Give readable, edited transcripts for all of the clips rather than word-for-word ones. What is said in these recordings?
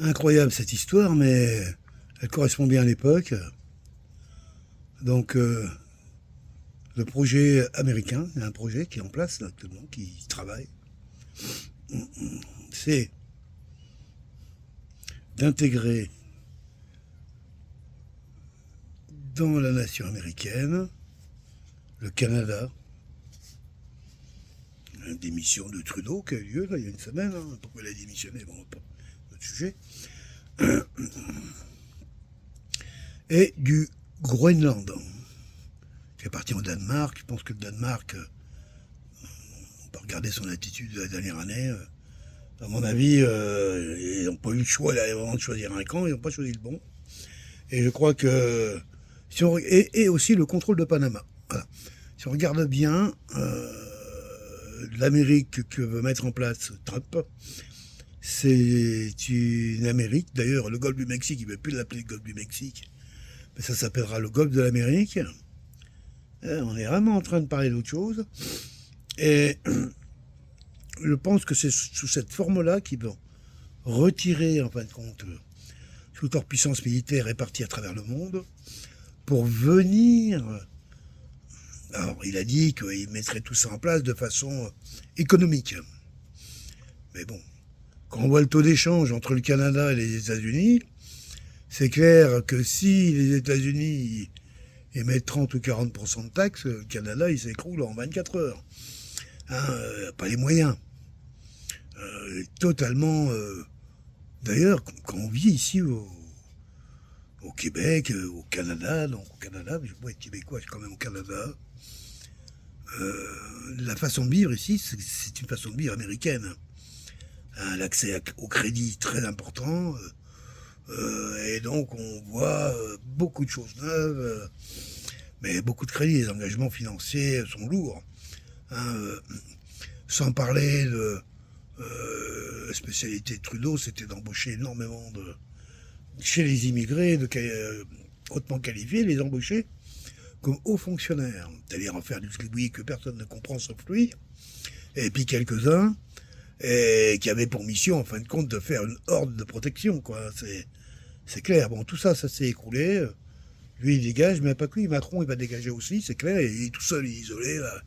Incroyable cette histoire, mais elle correspond bien à l'époque. Donc, le projet américain, il y a un projet qui est en place là, actuellement, qui travaille, c'est d'intégrer dans la nation américaine le Canada. Une démission de Trudeau qui a eu lieu là, il y a une semaine. Pourquoi il a démissionné, bon, pas notre sujet. Et du Groenland, qui appartient au Danemark. Je pense que le Danemark, on peut regarder son attitude de la dernière année. À mon avis, ils n'ont pas eu le choix vraiment de choisir un camp, ils n'ont pas choisi le bon. Et je crois que. Et aussi le contrôle de Panama. Voilà. Si on regarde bien, l'Amérique que veut mettre en place Trump, c'est une Amérique. D'ailleurs, le golfe du Mexique, il ne veut plus l'appeler le golfe du Mexique, mais ça s'appellera le golfe de l'Amérique. On est vraiment en train de parler d'autre chose. Et je pense que c'est sous cette forme-là qu'ils vont retirer, en fin de compte, toute leur puissance militaire répartie à travers le monde, pour venir. Alors, il a dit qu'il mettrait tout ça en place de façon économique. Mais bon, quand on voit le taux d'échange entre le Canada et les États-Unis, c'est clair que si les États-Unis émettent 30 ou 40% de taxes, le Canada, il s'écroule en 24 heures. Pas les moyens. Totalement. D'ailleurs, quand on vit ici au Québec, au Canada, donc au Canada, mais je ne peux pas être québécois, je suis quand même au Canada. La façon de vivre ici, c'est une façon de vivre américaine. L'accès au crédit très important. Et donc on voit beaucoup de choses neuves, mais beaucoup de crédits. Les engagements financiers sont lourds. Sans parler de la spécialité de Trudeau, c'était d'embaucher énormément chez les immigrés, hautement qualifiés, les embaucher comme hauts fonctionnaires, c'est-à-dire en faire du slibouille que personne ne comprend sauf lui, et puis quelques-uns, et qui avaient pour mission, en fin de compte, de faire une horde de protection, quoi. C'est clair. Bon, tout ça, ça s'est écroulé. Lui, il dégage, mais pas que lui. Macron, il va dégager aussi, c'est clair. Il est tout seul, il est isolé, là.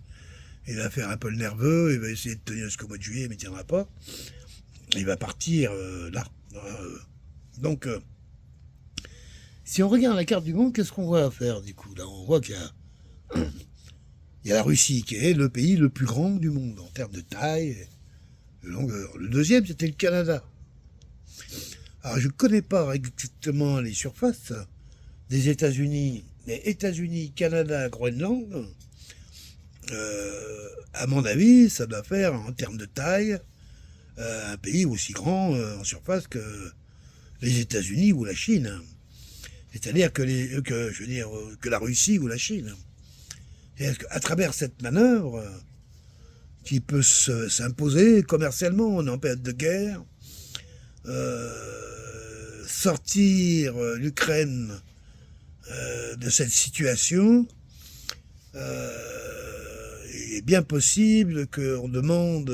Il va faire un peu le nerveux, il va essayer de tenir jusqu'au mois de juillet, mais il ne tiendra pas. Il va partir là. Donc, si on regarde la carte du monde, qu'est-ce qu'on voit à faire du coup? Là, on voit qu'il y a la Russie qui est le pays le plus grand du monde en termes de taille et de longueur. Le deuxième, c'était le Canada. Alors, je ne connais pas exactement les surfaces des États-Unis, mais États-Unis, Canada, Groenland, à mon avis, ça doit faire, en termes de taille, un pays aussi grand en surface que les États-Unis ou la Chine. C'est-à-dire que la Russie ou la Chine. C'est-à-dire qu'à travers cette manœuvre, qui peut s'imposer commercialement, on est en période de guerre, sortir l'Ukraine de cette situation, il est bien possible qu'on demande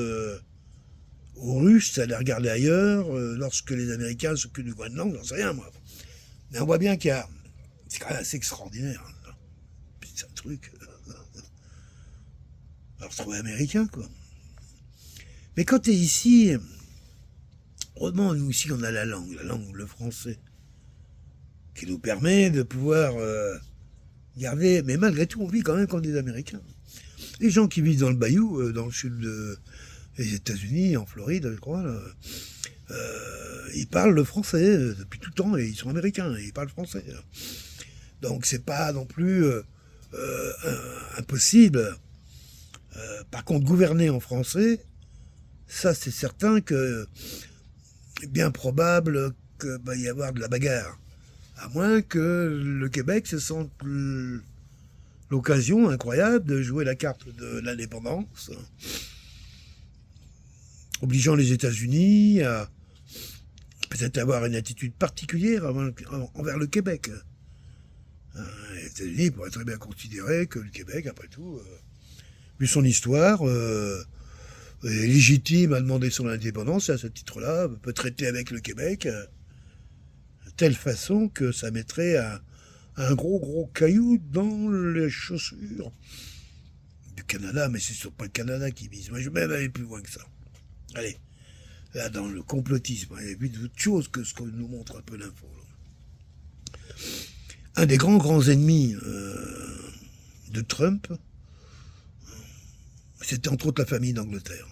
aux Russes d'aller regarder ailleurs lorsque les Américains s'occupent du Groenland, j'en sais rien moi. Mais on voit bien qu'il y a... C'est quand même assez extraordinaire. C'est un truc... Alors, se trouver américain, quoi. Mais quand tu es ici... Heureusement, nous ici, on a la langue, le français, qui nous permet de pouvoir garder... Mais malgré tout, on vit quand même comme des Américains. Les gens qui vivent dans le bayou, dans le sud des États-Unis, en Floride, je crois, là, ils parlent le français depuis tout le temps, et ils sont américains, et ils parlent français. Donc c'est pas non plus impossible. Par contre, gouverner en français, ça c'est certain que c'est bien probable qu'il va y avoir de la bagarre. À moins que le Québec se sente l'occasion incroyable de jouer la carte de l'indépendance, obligeant les États-Unis à peut-être avoir une attitude particulière envers le Québec. Les États-Unis pourraient très bien considérer que le Québec, après tout, vu son histoire, est légitime à demander son indépendance, et à ce titre-là, peut traiter avec le Québec telle façon que ça mettrait un gros caillou dans les chaussures du Canada, mais c'est sur pas le Canada qui vise. Moi, je vais même aller plus loin que ça. Allez, là, dans le complotisme, il y a plus d'autre chose que ce que nous montre un peu l'info. Un des grands ennemis de Trump, c'était entre autres la famille d'Angleterre.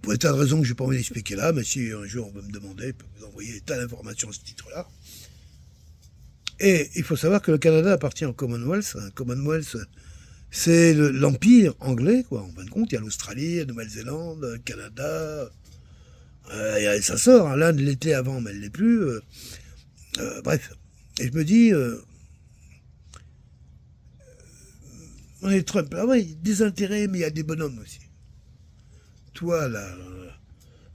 Pour des tas de raisons que je n'ai pas envie d'expliquer là, mais si un jour on va me demander, je peux vous envoyer tas d'informations à ce titre-là. Et il faut savoir que le Canada appartient au Commonwealth. Commonwealth, c'est l'empire anglais, quoi. En fin de compte, il y a l'Australie, la Nouvelle-Zélande, le Canada. Ça sort, hein. L'Inde l'était avant, mais elle ne l'est plus. Bref. Et je me dis, on est Trump. Ah oui, des intérêts, mais il y a des bonhommes aussi. Toi, là,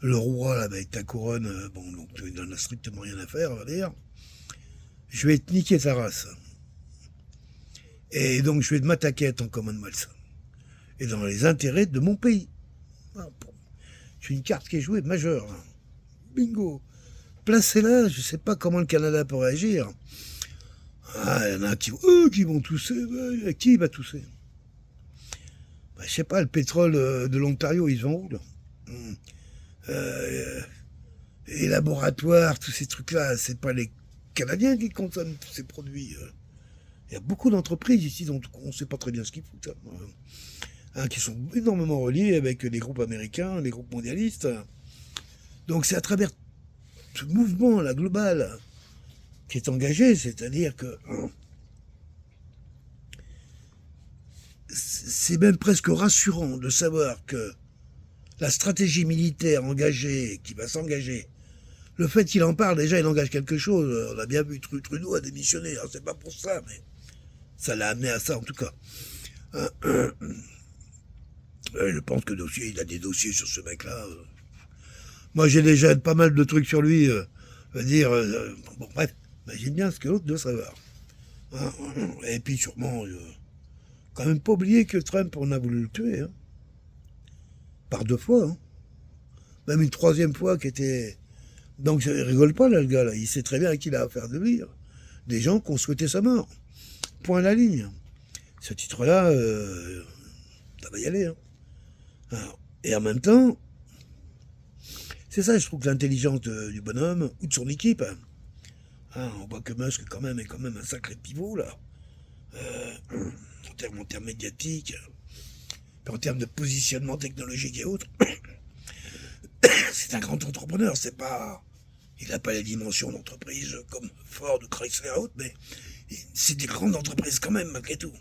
le roi, là, avec ta couronne, bon, donc tu n'en as strictement rien à faire, on va dire. Je vais te niquer ta race. Et donc, je vais m'attaquer à ton Commonwealth. Et dans les intérêts de mon pays. C'est une carte qui est jouée majeure. Là. Bingo. Placez-la, je ne sais pas comment le Canada peut réagir. Ah, il y en a qui vont tousser. Qui va tousser? Je sais pas, le pétrole de l'Ontario, ils vont où, là? Les laboratoires, tous ces trucs-là, c'est pas les Canadiens qui consomment tous ces produits. Il y a beaucoup d'entreprises ici dont on ne sait pas très bien ce qu'ils foutent. Qui sont énormément reliés avec les groupes américains, les groupes mondialistes. Donc c'est à travers ce mouvement, la global, qui est engagé, c'est-à-dire que c'est même presque rassurant de savoir que la stratégie militaire engagée, qui va s'engager, le fait qu'il en parle, déjà, il engage quelque chose. On a bien vu Trudeau a démissionné. Alors, c'est pas pour ça, mais ça l'a amené à ça, en tout cas. Je pense que il a des dossiers sur ce mec-là. Moi, j'ai déjà pas mal de trucs sur lui. Bon, bref, j'aime bien ce que l'autre doit savoir. Et puis, sûrement, quand même pas oublier que Trump, on a voulu le tuer. Hein. Par 2 fois. Hein. Même une 3e fois qui était... Donc, il rigole pas, là, le gars, là. Il sait très bien à qui il a affaire de lui. Des gens qui ont souhaité sa mort. Point à la ligne. Ce titre-là, ça va y aller. Hein. Alors, et en même temps, c'est ça, je trouve que l'intelligence du bonhomme, ou de son équipe, on voit que Musk, quand même, est quand même un sacré pivot, là. En termes médiatiques, en termes de positionnement technologique et autres. C'est un grand entrepreneur, c'est pas... Il n'a pas les dimensions d'entreprise comme Ford ou Chrysler et autres, mais c'est des grandes entreprises quand même, malgré tout.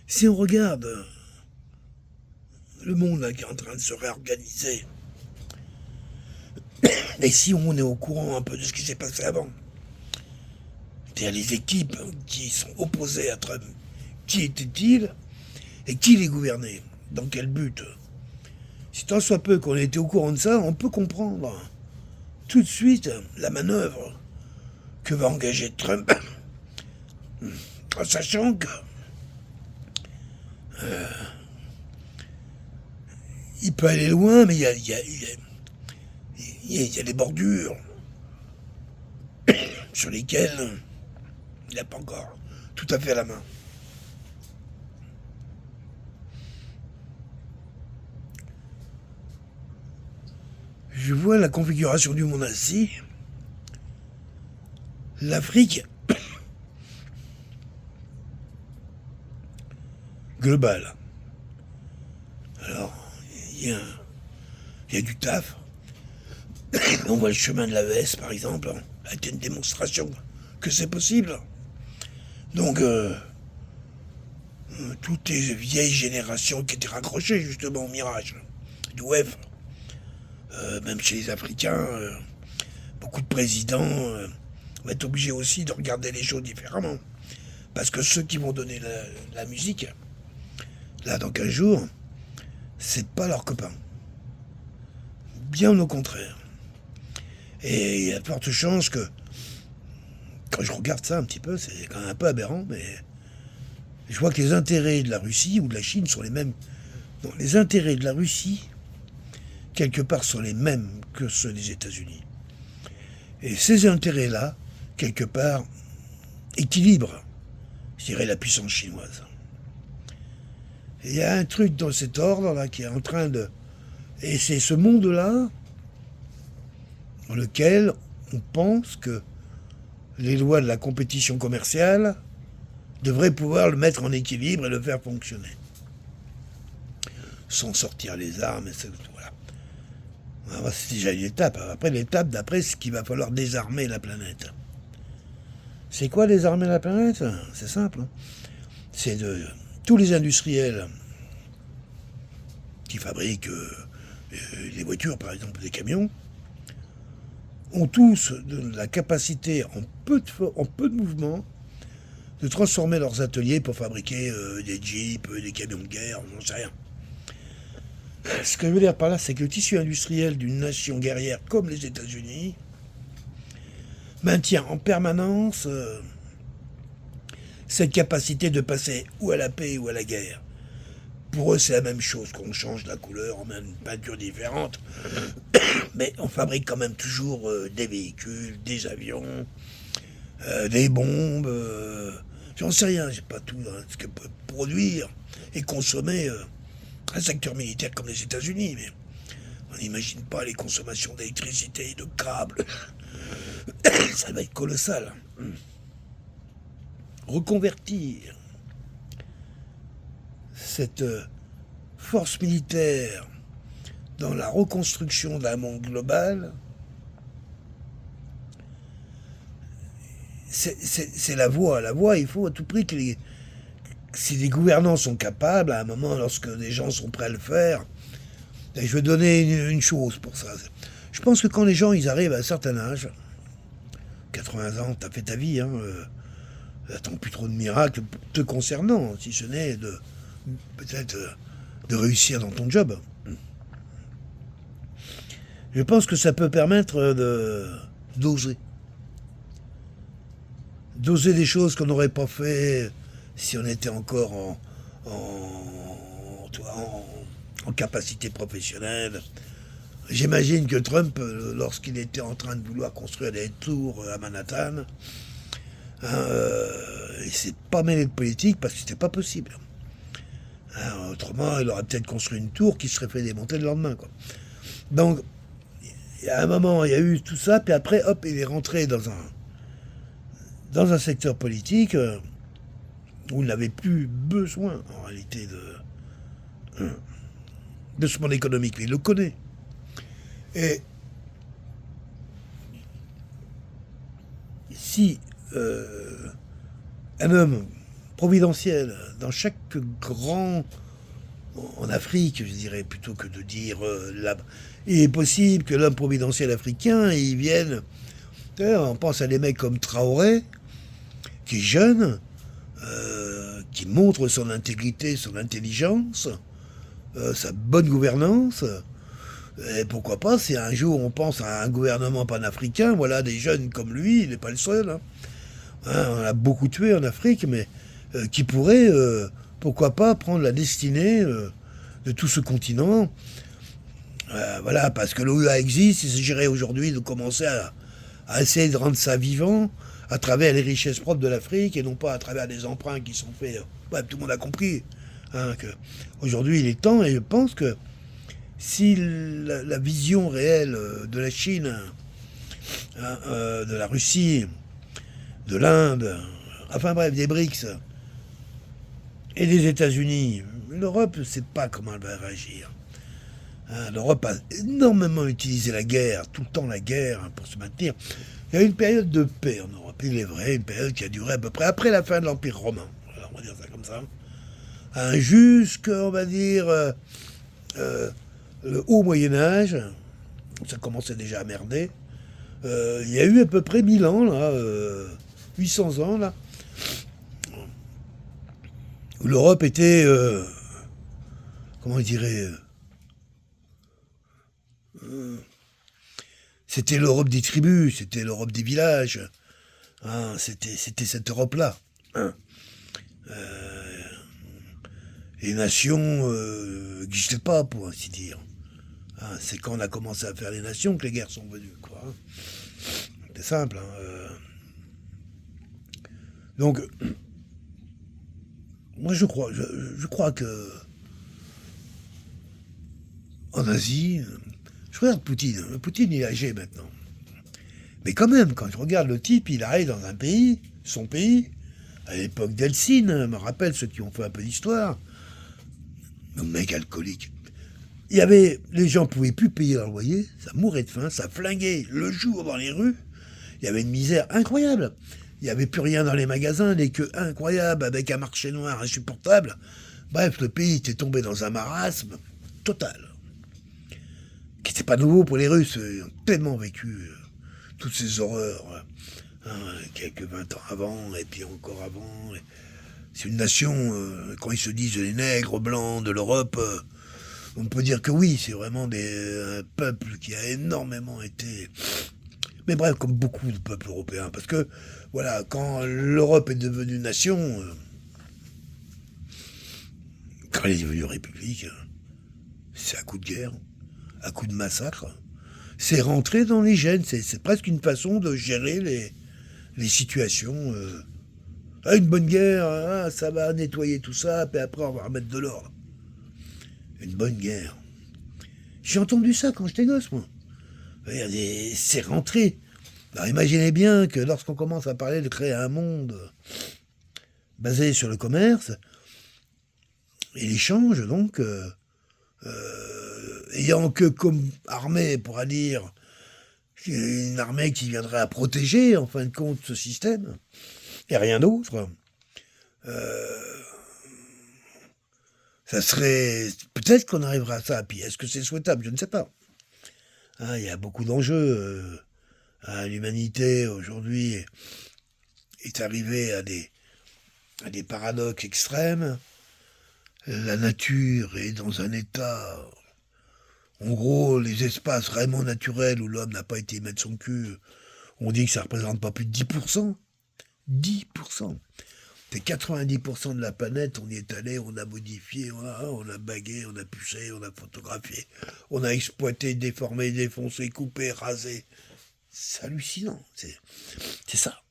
Si on regarde le monde là, qui est en train de se réorganiser, et si on est au courant un peu de ce qui s'est passé avant, c'est-à-dire les équipes qui sont opposées à Trump, qui étaient-ils et qui les gouvernait, dans quel but? Si tant soit peu qu'on ait été au courant de ça, on peut comprendre tout de suite la manœuvre que va engager Trump, en sachant que il peut aller loin, mais il y a des bordures sur lesquelles il n'a pas encore tout à fait à la main. Je vois la configuration du monde ainsi. L'Afrique globale. Alors, il y a du taf. On voit le chemin de l'AES, par exemple, a été une démonstration que c'est possible. Donc, toutes les vieilles générations qui étaient raccrochées justement au mirage du WEF, même chez les Africains, beaucoup de présidents vont être obligés aussi de regarder les choses différemment. Parce que ceux qui vont donner la musique, là, dans 15 jours, c'est pas leurs copains. Bien au contraire. Et il y a de fortes chances que, quand je regarde ça un petit peu, c'est quand même un peu aberrant, mais je vois que les intérêts de la Russie ou de la Chine sont les mêmes Non, les intérêts de la Russie, quelque part, sont les mêmes que ceux des États-Unis. Et ces intérêts-là, quelque part, équilibrent, je dirais, la puissance chinoise. Et il y a un truc dans cet ordre-là qui est en train de... Et c'est ce monde-là dans lequel on pense que les lois de la compétition commerciale devraient pouvoir le mettre en équilibre et le faire fonctionner. Sans sortir les armes, et voilà. Alors, c'est déjà une étape. Après, l'étape d'après, c'est qu'il va falloir désarmer la planète. C'est quoi désarmer la planète? C'est simple. C'est de tous les industriels qui fabriquent les voitures, par exemple, des camions, ont tous la capacité, en peu de mouvement, de transformer leurs ateliers pour fabriquer des jeeps, des camions de guerre, j'en sais rien. Ce que je veux dire par là, c'est que le tissu industriel d'une nation guerrière comme les États-Unis maintient en permanence cette capacité de passer ou à la paix ou à la guerre. Pour eux, c'est la même chose, qu'on change la couleur, on met une peinture différente, mais on fabrique quand même toujours des véhicules, des avions, des bombes, j'en sais rien, j'ai pas tout ce que peut produire et consommer un secteur militaire comme les États-Unis, mais on n'imagine pas les consommations d'électricité, de câbles, ça va être colossal. Reconvertir cette force militaire dans la reconstruction d'un monde global, c'est la voie. La voie, il faut à tout prix que si les gouvernants sont capables, à un moment, lorsque les gens sont prêts à le faire, et je vais donner une chose pour ça. Je pense que quand les gens ils arrivent à un certain âge, 80 ans, t'as fait ta vie, attends plus trop de miracles te concernant, si ce n'est peut-être de réussir dans ton job. Je pense que ça peut permettre d'oser. D'oser des choses qu'on n'aurait pas fait si on était encore en capacité professionnelle. J'imagine que Trump, lorsqu'il était en train de vouloir construire des tours à Manhattan, il s'est pas mêlé de politique parce que c'était pas possible. Autrement, il aurait peut-être construit une tour qui serait fait démonter le lendemain, quoi. Donc, à un moment, il y a eu tout ça, puis après, hop, il est rentré dans un secteur politique où il n'avait plus besoin, en réalité, de ce monde économique. Il le connaît. Et si un homme providentiel dans chaque grand... En Afrique, je dirais, plutôt que de dire là, il est possible que l'homme providentiel africain, il vienne... On pense à des mecs comme Traoré, qui est jeune, qui montre son intégrité, son intelligence, sa bonne gouvernance. Et pourquoi pas, si un jour on pense à un gouvernement panafricain, voilà, des jeunes comme lui, il n'est pas le seul. On a beaucoup tué en Afrique, mais qui pourrait, pourquoi pas, prendre la destinée de tout ce continent. Voilà, parce que l'OUA existe, il s'agirait aujourd'hui de commencer à essayer de rendre ça vivant à travers les richesses propres de l'Afrique et non pas à travers des emprunts qui sont faits. Ouais, tout le monde a compris que aujourd'hui il est temps, et je pense que si la vision réelle de la Chine, de la Russie, de l'Inde, enfin bref, des BRICS et des États-Unis, l'Europe ne sait pas comment elle va réagir. L'Europe a énormément utilisé la guerre, tout le temps la guerre, pour se maintenir. Il y a eu une période de paix en Europe, il est vrai, une période qui a duré à peu près après la fin de l'Empire romain. Voilà, on va dire ça comme ça. Jusqu'à, on va dire, le haut Moyen-Âge, ça commençait déjà à merder. Il y a eu à peu près 1000 ans, là, 800 ans, là, où l'Europe était, comment je dirais, c'était l'Europe des tribus, c'était l'Europe des villages, c'était cette Europe-là. les nations n'existaient pas, pour ainsi dire. Hein, c'est quand on a commencé à faire les nations que les guerres sont venues, quoi. Hein. C'est simple. Hein, Donc, moi je crois que en Asie, je regarde Poutine. Poutine il est âgé maintenant. Mais quand même, quand je regarde le type, il arrive dans un pays, son pays, à l'époque d'Helsinki, je me rappelle ceux qui ont fait un peu d'histoire, le mec alcoolique. Il y avait, les gens pouvaient plus payer leur loyer, ça mourait de faim, ça flinguait le jour dans les rues. Il y avait une misère incroyable. Il n'y avait plus rien dans les magasins, des queues incroyables avec un marché noir insupportable. Bref, le pays était tombé dans un marasme total, qui n'était pas nouveau pour les Russes. Ils ont tellement vécu toutes ces horreurs, quelques 20 ans avant, et puis encore avant. C'est une nation, quand ils se disent les nègres blancs de l'Europe, on peut dire que oui, c'est vraiment un peuple qui a énormément été... Mais bref, comme beaucoup de peuples européens, parce que, voilà, quand l'Europe est devenue nation, quand elle est devenue république, c'est à coup de guerre, à coup de massacre. C'est rentré dans les gènes, c'est presque une façon de gérer les situations. Une bonne guerre, ça va nettoyer tout ça, puis après on va remettre de l'ordre. Une bonne guerre. J'ai entendu ça quand j'étais gosse, moi. C'est rentré. Alors imaginez bien que lorsqu'on commence à parler de créer un monde basé sur le commerce et l'échange, donc, ayant que comme armée, on pourra dire, une armée qui viendrait à protéger, en fin de compte, ce système, et rien d'autre, ça serait... Peut-être qu'on arrivera à ça. Puis est-ce que c'est souhaitable? Je ne sais pas. Il y a beaucoup d'enjeux. L'humanité, aujourd'hui, est arrivée à des paradoxes extrêmes. La nature est dans un état... En gros, les espaces vraiment naturels où l'homme n'a pas été y mettre son cul, on dit que ça représente pas plus de 10%. 10%. C'est 90% de la planète, on y est allé, on a modifié, on a bagué, on a pucé, on a photographié, on a exploité, déformé, défoncé, coupé, rasé. C'est hallucinant, c'est ça.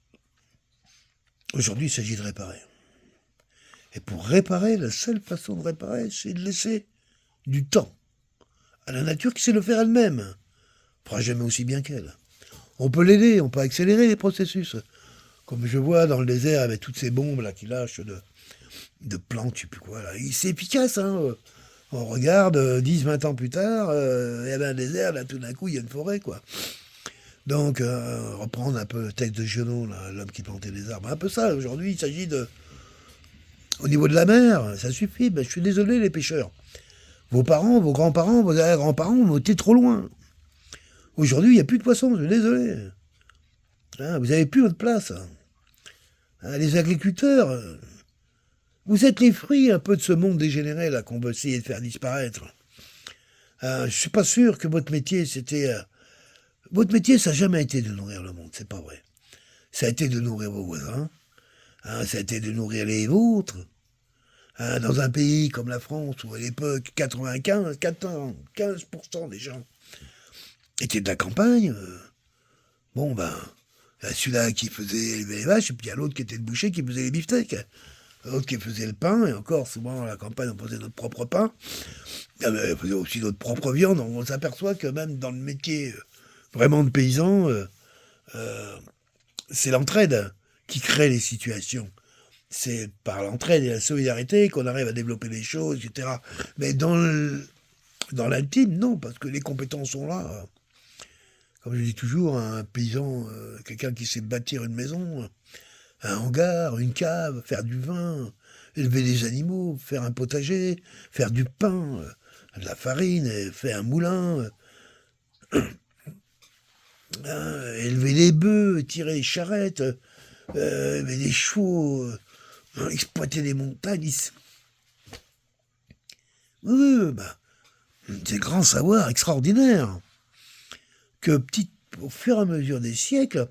Aujourd'hui, il s'agit de réparer. Et pour réparer, la seule façon de réparer, c'est de laisser du temps à la nature qui sait le faire elle-même. Elle ne fera jamais aussi bien qu'elle. On peut l'aider, on peut accélérer les processus. Comme je vois dans le désert avec toutes ces bombes là qui lâchent de plantes, je sais plus quoi. C'est efficace, hein. On regarde 10-20 ans plus tard, il y avait un désert, là tout d'un coup il y a une forêt, quoi. Donc, reprendre un peu le texte de Giono, là, l'homme qui plantait des arbres. Un peu ça, aujourd'hui il s'agit de... Au niveau de la mer, ça suffit, je suis désolé les pêcheurs. Vos parents, vos grands-parents, vos arrière-grands-parents ont été trop loin. Aujourd'hui il n'y a plus de poissons, je suis désolé. Vous n'avez plus votre place. Les agriculteurs, vous êtes les fruits un peu de ce monde dégénéré là qu'on veut essayer de faire disparaître. Je ne suis pas sûr que votre métier, c'était... Votre métier, ça n'a jamais été de nourrir le monde, c'est pas vrai. Ça a été de nourrir vos voisins, ça a été de nourrir les vôtres. Dans un pays comme la France, où à l'époque, 95% des gens étaient de la campagne, il y a celui-là qui faisait élever les vaches, et puis il y a l'autre qui était le boucher qui faisait les beefsteaks. L'autre qui faisait le pain, et encore, souvent, à la campagne, on faisait notre propre pain. On faisait aussi notre propre viande. Donc on s'aperçoit que même dans le métier vraiment de paysan, c'est l'entraide qui crée les situations. C'est par l'entraide et la solidarité qu'on arrive à développer des choses, etc. Mais dans l'intime, non, parce que les compétences sont là. Comme je dis toujours, un paysan, quelqu'un qui sait bâtir une maison, un hangar, une cave, faire du vin, élever des animaux, faire un potager, faire du pain, de la farine, faire un moulin, élever des bœufs, tirer des charrettes, élever des chevaux, exploiter des montagnes. C'est grand savoir extraordinaire que au fur et à mesure des siècles,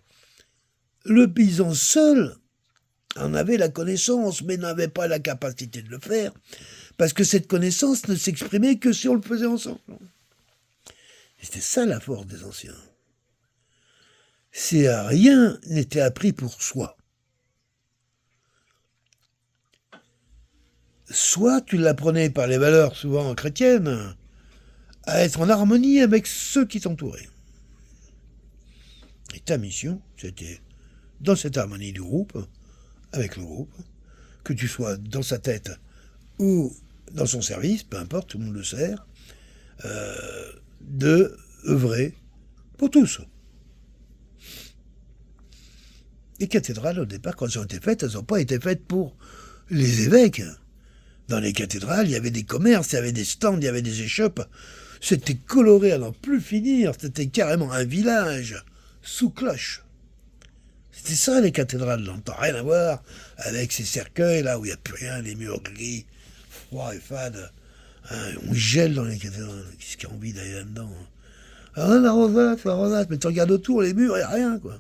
le paysan seul en avait la connaissance, mais n'avait pas la capacité de le faire, Parce que cette connaissance ne s'exprimait que si on le faisait ensemble. Et c'était ça la force des anciens. C'est rien n'était appris pour soi. Soit tu l'apprenais par les valeurs souvent chrétiennes, à être en harmonie avec ceux qui t'entouraient. Et ta mission, c'était dans cette harmonie du groupe, avec le groupe, que tu sois dans sa tête ou dans son service, peu importe, tout le monde le sert, de œuvrer pour tous. Les cathédrales, au départ, quand elles ont été faites, elles n'ont pas été faites pour les évêques. Dans les cathédrales, il y avait des commerces, il y avait des stands, il y avait des échoppes. C'était coloré à n'en plus finir. C'était carrément un village sous cloche. C'était ça, les cathédrales. Ça n'a rien à voir avec ces cercueils, là, où il n'y a plus rien, les murs gris, froids et fades. Hein, on gèle dans les cathédrales. Qu'est-ce qu'il y a envie d'aller là-dedans? Ah, la rosace, mais tu regardes autour, les murs, il n'y a rien, quoi.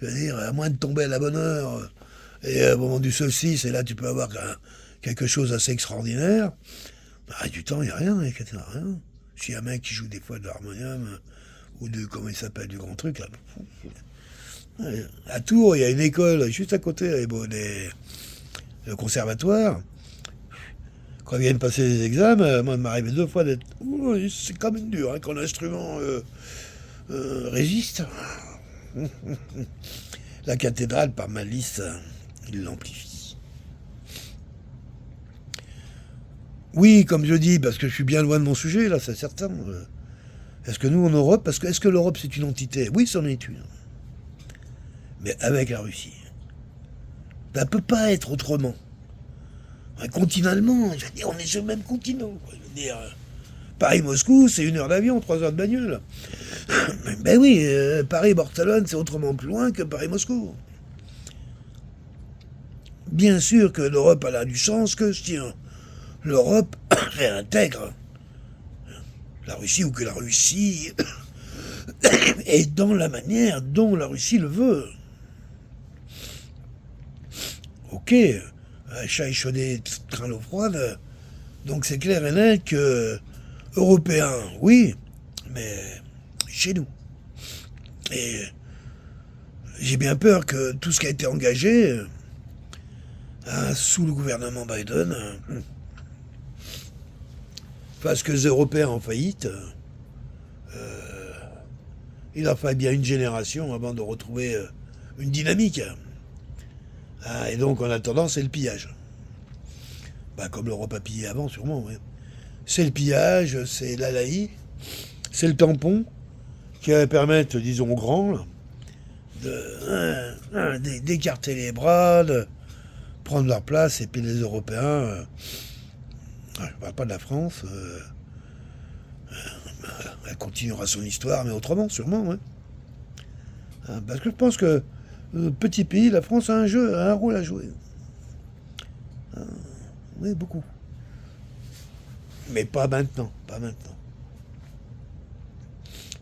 Je veux dire, à moins de tomber à la bonne heure, et au moment du solstice, et là, tu peux avoir quelque chose d'assez extraordinaire. Bah, du temps, il n'y a rien dans les cathédrales, rien. S'il y a un mec qui joue des fois de l'harmonium, ou de, comment il s'appelle, du grand truc, là. À Tours, il y a une école, juste à côté, le conservatoire. Quand ils viennent passer les examens, moi, il m'arrive 2 fois d'être... c'est quand même dur, hein, quand l'instrument résiste. La cathédrale, par malice, il l'amplifie. Oui, comme je dis, parce que je suis bien loin de mon sujet, là, c'est certain. Est-ce que nous, en Europe, est-ce que l'Europe, c'est une entité? Oui, c'en est une. Mais avec la Russie. Ça ne peut pas être autrement. Continentalement, je veux dire, on est sur le même continent. Je veux dire, Paris-Moscou, c'est 1 heure d'avion, 3 heures de bagnole. Ben oui, Paris-Barcelone, c'est autrement plus loin que Paris-Moscou. Bien sûr que l'Europe a du sens que si l'Europe réintègre la Russie ou que la Russie est dans la manière dont la Russie le veut. Ok, chat échaudé, train l'eau froide, donc c'est clair et net que Européens, oui, mais chez nous. Et j'ai bien peur que tout ce qui a été engagé sous le gouvernement Biden fasse que les Européens en faillite. Il a fallu bien une génération avant de retrouver une dynamique. Et donc, en attendant, c'est le pillage. Comme l'Europe a pillé avant, sûrement. Ouais. C'est le pillage, c'est l'alaï, c'est le tampon qui va permettre, disons, aux grands d'écarter les bras, de prendre leur place, et puis les Européens, je ne parle pas de la France, elle continuera son histoire, mais autrement, sûrement. Ouais. Parce que je pense que petit pays, la France a un rôle à jouer. Oui, beaucoup. Mais pas maintenant, pas maintenant.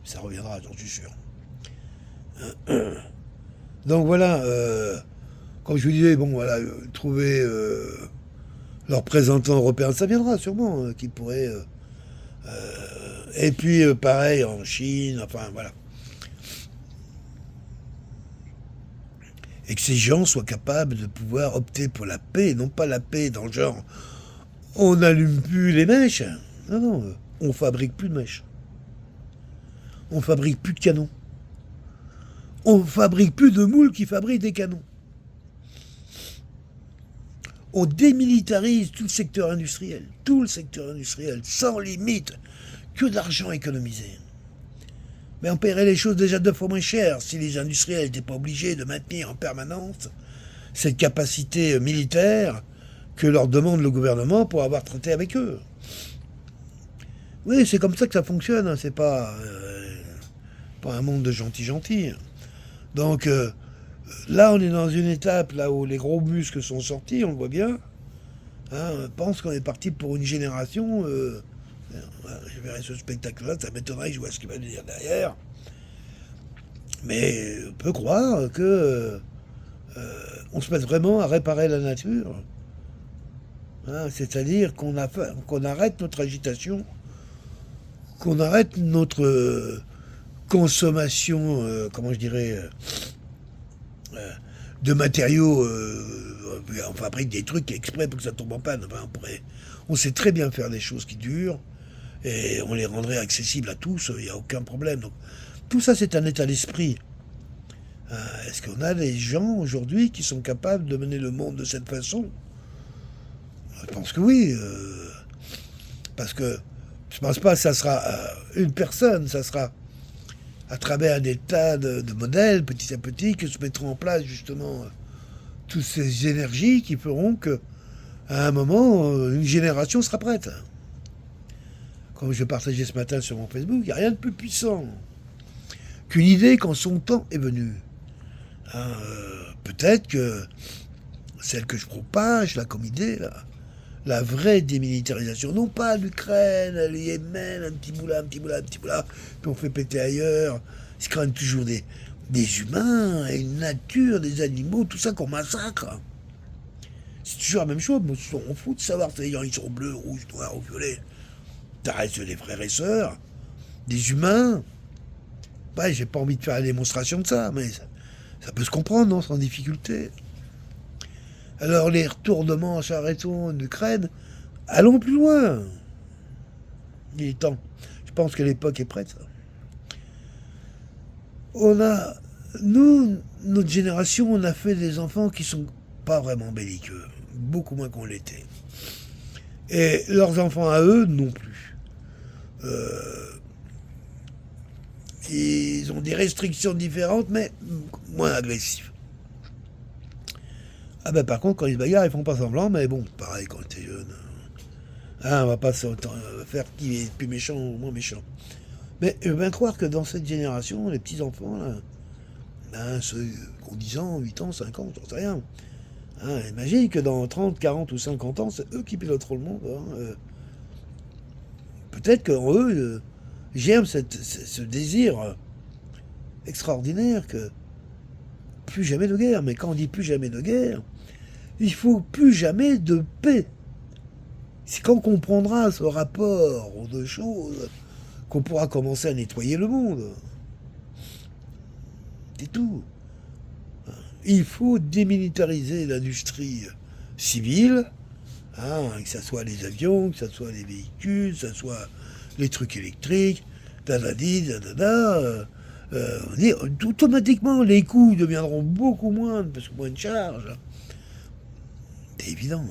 Ça reviendra, j'en suis sûr. Donc voilà, comme je vous disais, bon voilà, trouver leur représentant européen, ça viendra sûrement, qui pourrait... et puis pareil en Chine, enfin voilà. Et que ces gens soient capables de pouvoir opter pour la paix, non pas la paix dans le genre on n'allume plus les mèches. Non, non, on fabrique plus de mèches. On fabrique plus de canons. On fabrique plus de moules qui fabriquent des canons. On démilitarise tout le secteur industriel, sans limite, que d'argent économisé. Mais on paierait les choses déjà 2 fois moins cher si les industriels n'étaient pas obligés de maintenir en permanence cette capacité militaire que leur demande le gouvernement pour avoir traité avec eux. Oui, c'est comme ça que ça fonctionne, hein. C'est pas un monde de gentils. Donc là, on est dans une étape là où les gros muscles sont sortis, on le voit bien. On pense qu'on est parti pour une génération... je verrai ce spectacle-là, ça m'étonnerait que je vois ce qu'il va dire derrière. Mais on peut croire que on se mette vraiment à réparer la nature. hein, c'est-à-dire qu'on arrête notre agitation, qu'on arrête notre consommation, comment je dirais, de matériaux. On fabrique des trucs exprès pour que ça tombe en panne. Enfin, on sait très bien faire des choses qui durent et on les rendrait accessibles à tous, il n'y a aucun problème. Donc, tout ça, c'est un état d'esprit. Est-ce qu'on a des gens aujourd'hui qui sont capables de mener le monde de cette façon? Je pense que oui. Parce que je pense pas que ça sera une personne, ça sera à travers des tas de modèles, petit à petit, que se mettront en place justement toutes ces énergies qui feront que, à un moment, une génération sera prête. Comme je partageais ce matin sur mon Facebook, il n'y a rien de plus puissant qu'une idée quand son temps est venu. Peut-être que celle que je propage, là, comme idée, là, la vraie démilitarisation, non pas l'Ukraine, le Yémen, un petit bout là, un petit bout là, un petit bout là, puis on fait péter ailleurs. C'est quand même toujours des humains, et une nature, des animaux, tout ça qu'on massacre. C'est toujours la même chose, mais on fout de savoir si les gens ils sont bleus, rouges, noirs ou violets. Ça reste des frères et sœurs, des humains. Ouais, j'ai pas envie de faire la démonstration de ça, mais ça peut se comprendre, non, sans difficulté. Alors les retournements, arrêtons en Ukraine, allons plus loin. Il est temps. Je pense que l'époque est prête. Nous, notre génération, on a fait des enfants qui sont pas vraiment belliqueux, beaucoup moins qu'on l'était. Et leurs enfants à eux, non plus. Ils ont des restrictions différentes, mais moins agressives. Ah ben par contre, quand ils se bagarrent, ils font pas semblant, mais bon, pareil quand t'es jeune. On va pas faire qui est plus méchant ou moins méchant. Mais je veux bien croire que dans cette génération, les petits-enfants, là, ceux qui ont 10 ans, 8 ans, 5 ans, j'en sais rien. Imagine que dans 30, 40 ou 50 ans, c'est eux qui piloteront le monde. Peut-être qu'en eux, germe ce désir extraordinaire que plus jamais de guerre. Mais quand on dit plus jamais de guerre, il faut plus jamais de paix. C'est quand on comprendra ce rapport aux deux choses qu'on pourra commencer à nettoyer le monde. C'est tout. Il faut démilitariser l'industrie civile, que ce soit les avions, que ce soit les véhicules, que ce soit les trucs électriques, automatiquement les coûts deviendront beaucoup moindres, parce que moins de charges. C'est évident.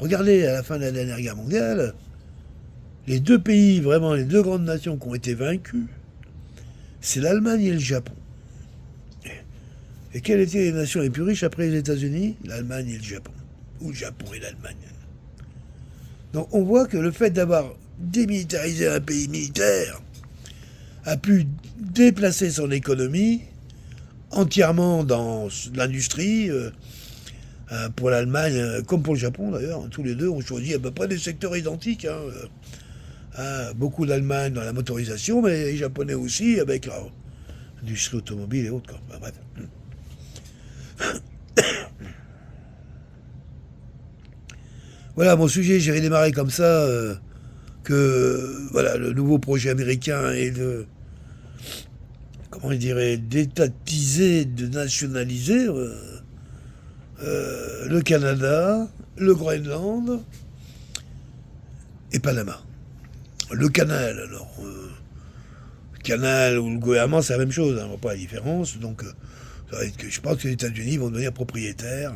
Regardez, à la fin de la dernière guerre mondiale, les deux pays, vraiment les deux grandes nations qui ont été vaincues, c'est l'Allemagne et le Japon. Et quelles étaient les nations les plus riches après les États-Unis? L'Allemagne et le Japon. Ou le Japon et l'Allemagne. Donc on voit que le fait d'avoir démilitarisé un pays militaire a pu déplacer son économie entièrement dans l'industrie. Pour l'Allemagne, comme pour le Japon d'ailleurs, tous les deux ont choisi à peu près des secteurs identiques. Beaucoup d'Allemagne dans la motorisation, mais les Japonais aussi avec leur industrie automobile et autres. Enfin, bref. Voilà, mon sujet, j'ai démarré comme ça, que voilà, le nouveau projet américain est de, comment je dirais, d'étatiser, de nationaliser le Canada, le Groenland et Panama. Le canal, alors, le canal ou le gouvernement, c'est la même chose, on ne voit pas la différence, donc ça va être que je pense que les États-Unis vont devenir propriétaires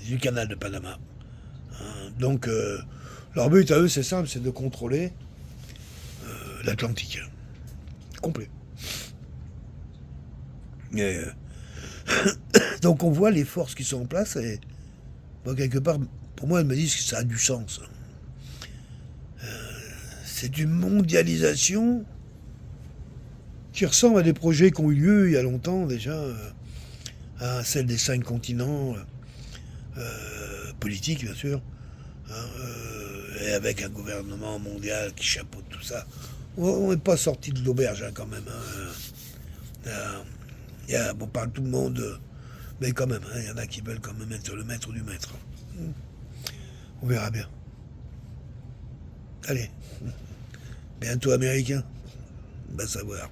du canal de Panama. Donc, leur but à eux, c'est simple, c'est de contrôler l'Atlantique. Complet. Et, donc, on voit les forces qui sont en place et, bon, quelque part, pour moi, elles me disent que ça a du sens. C'est une mondialisation qui ressemble à des projets qui ont eu lieu il y a longtemps déjà, à celle des 5 continents, politiques bien sûr, et avec un gouvernement mondial qui chapeaute tout ça. On n'est pas sorti de l'auberge quand même. On parle tout le monde, mais quand même, il y en a qui veulent quand même être le maître du maître. On verra bien. Allez, bientôt américain, va savoir.